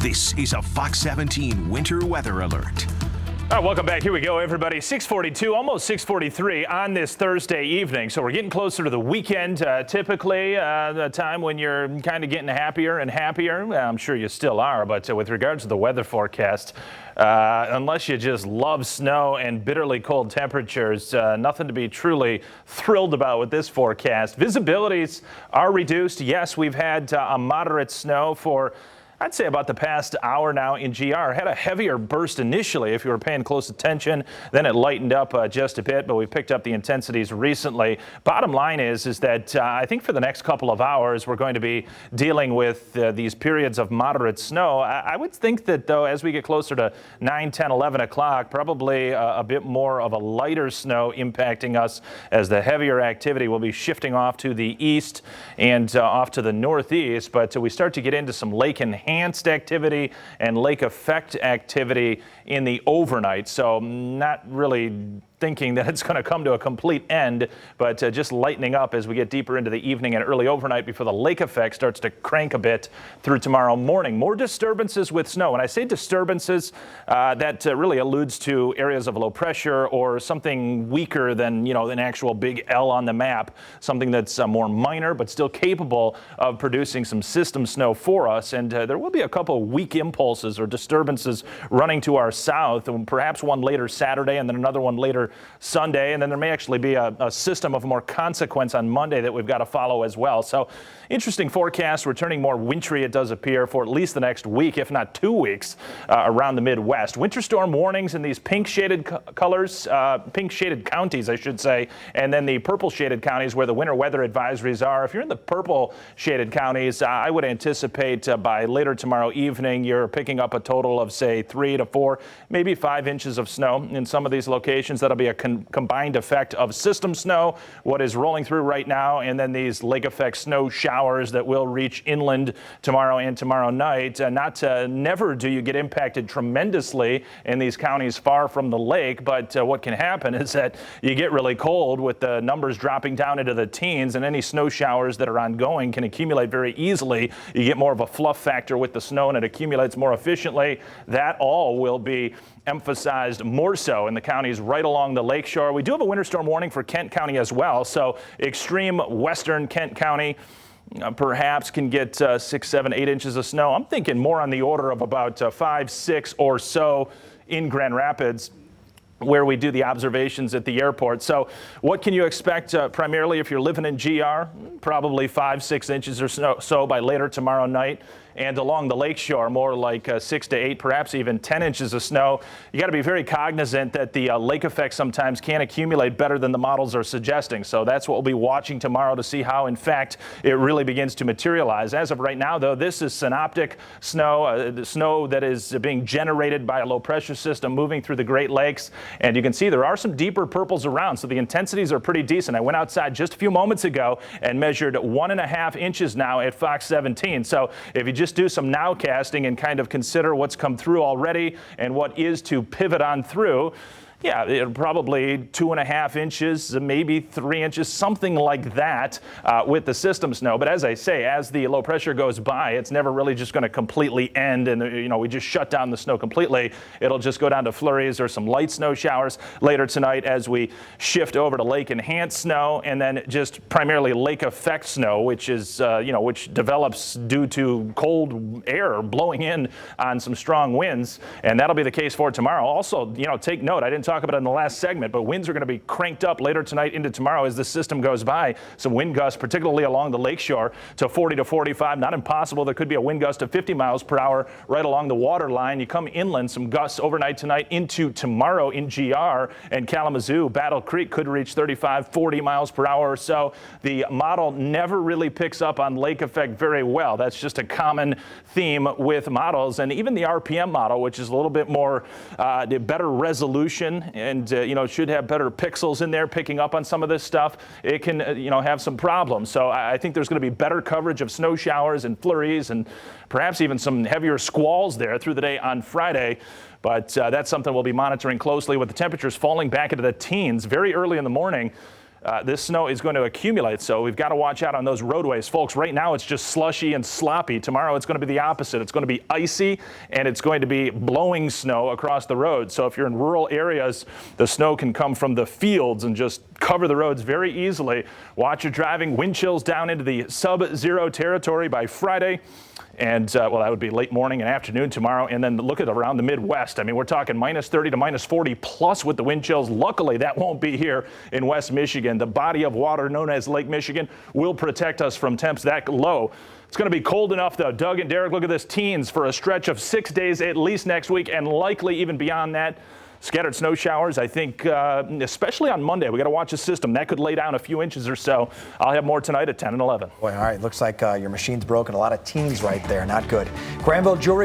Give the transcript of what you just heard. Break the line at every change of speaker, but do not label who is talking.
This is a Fox 17 Winter Weather Alert.
All right, welcome back. Here we go, everybody. 6:42, almost 6:43 on this Thursday evening. So we're getting closer to the weekend. Typically, the time when you're kind of getting happier and happier. Well, I'm sure you still are, but with regards to the weather forecast, unless you just love snow and bitterly cold temperatures, nothing to be truly thrilled about with this forecast. Visibilities are reduced. Yes, we've had a moderate snow for I'd say about the past hour now in GR. Had a heavier burst initially if you were paying close attention. Then it lightened up just a bit, but we picked up the intensities recently. Bottom line is that I think for the next couple of hours we're going to be dealing with these periods of moderate snow. I would think that, though, as we get closer to 9, 10, 11 o'clock, probably a bit more of a lighter snow impacting us as the heavier activity will be shifting off to the east and off to the northeast. But we start to get into some lake enhanced activity and lake effect activity in the overnight. So not really thinking that it's going to come to a complete end, but just lightening up as we get deeper into the evening and early overnight before the lake effect starts to crank a bit through tomorrow morning. More disturbances with snow. When I say disturbances, that really alludes to areas of low pressure or something weaker than, an actual big L on the map, something that's more minor but still capable of producing some system snow for us. And there will be a couple weak impulses or disturbances running to our south, and perhaps one later Saturday and then another one later Sunday, and then there may actually be a system of more consequence on Monday that we've got to follow as well. So interesting forecast. We're turning more wintry, it does appear, for at least the next week, if not 2 weeks, around the Midwest. Winter storm warnings in these pink shaded colors, pink shaded counties, I should say, and then the purple shaded counties where the winter weather advisories are. If you're in the purple shaded counties, I would anticipate by later tomorrow evening you're picking up a total of, say, 3 to 4, maybe 5 inches of snow in some of these locations. That'll be a combined effect of system snow, what is rolling through right now, and then these lake effect snow showers that will reach inland tomorrow and tomorrow night. Never do you get impacted tremendously in these counties far from the lake, but what can happen is that you get really cold with the numbers dropping down into the teens, and any snow showers that are ongoing can accumulate very easily. You get more of a fluff factor with the snow and it accumulates more efficiently. That all will be emphasized more so in the counties right along the lakeshore. We do have a winter storm warning for Kent County as well, so extreme western Kent County perhaps can get 6, 7, 8 inches of snow. I'm thinking more on the order of about 5, 6 or so in Grand Rapids, where we do the observations at the airport. So what can you expect primarily if you're living in GR? Probably 5, 6 inches or so by later tomorrow night. And along the lakeshore, more like 6 to 8, perhaps even 10 inches of snow. You got to be very cognizant that the lake effect sometimes can accumulate better than the models are suggesting. So that's what we'll be watching tomorrow to see how, in fact, it really begins to materialize. As of right now, though, this is synoptic snow, the snow that is being generated by a low pressure system moving through the Great Lakes. And you can see there are some deeper purples around, so the intensities are pretty decent. I went outside just a few moments ago and measured 1.5 inches now at Fox 17. So if you just do some nowcasting and kind of consider what's come through already and what is to pivot on through, yeah, probably 2.5 inches, maybe 3 inches, something like that with the system snow. But as I say, as the low pressure goes by, it's never really just going to completely end and, we just shut down the snow completely. It'll just go down to flurries or some light snow showers later tonight as we shift over to lake enhanced snow, and then just primarily lake effect snow, which is, which develops due to cold air blowing in on some strong winds. And that'll be the case for tomorrow. Also, take note, I didn't talk about it in the last segment, but winds are going to be cranked up later tonight into tomorrow as the system goes by. Some wind gusts, particularly along the lakeshore, to 40 to 45. Not impossible. There could be a wind gust of 50 miles per hour right along the water line. You come inland, some gusts overnight tonight into tomorrow in GR and Kalamazoo. Battle Creek could reach 35, 40 miles per hour or so. The model never really picks up on lake effect very well. That's just a common theme with models, and even the RPM model, which is a little bit more better resolution and should have better pixels in there picking up on some of this stuff, it can have some problems. So I think there's going to be better coverage of snow showers and flurries and perhaps even some heavier squalls there through the day on Friday. But that's something we'll be monitoring closely with the temperatures falling back into the teens very early in the morning. this snow is going to accumulate, so we've got to watch out on those roadways. Folks, right now it's just slushy and sloppy. Tomorrow it's going to be the opposite. It's going to be icy, and it's going to be blowing snow across the road. So if you're in rural areas, the snow can come from the fields and just cover the roads very easily. Watch your driving. Wind chills down into the sub-zero territory by Friday. And, well, that would be late morning and afternoon tomorrow. And then look at around the Midwest. I mean, we're talking minus 30 to minus 40 plus with the wind chills. Luckily, that won't be here in West Michigan. The body of water known as Lake Michigan will protect us from temps that low. It's going to be cold enough, though. Doug and Derek, look at this. Teens for a stretch of 6 days at least next week, and likely even beyond that. Scattered snow showers, I think, especially on Monday. We got to watch the system. That could lay down a few inches or so. I'll have more tonight at 10 and 11.
Boy, all right. Looks like your machine's broken. A lot of teens right there. Not good. Granville Jewelry.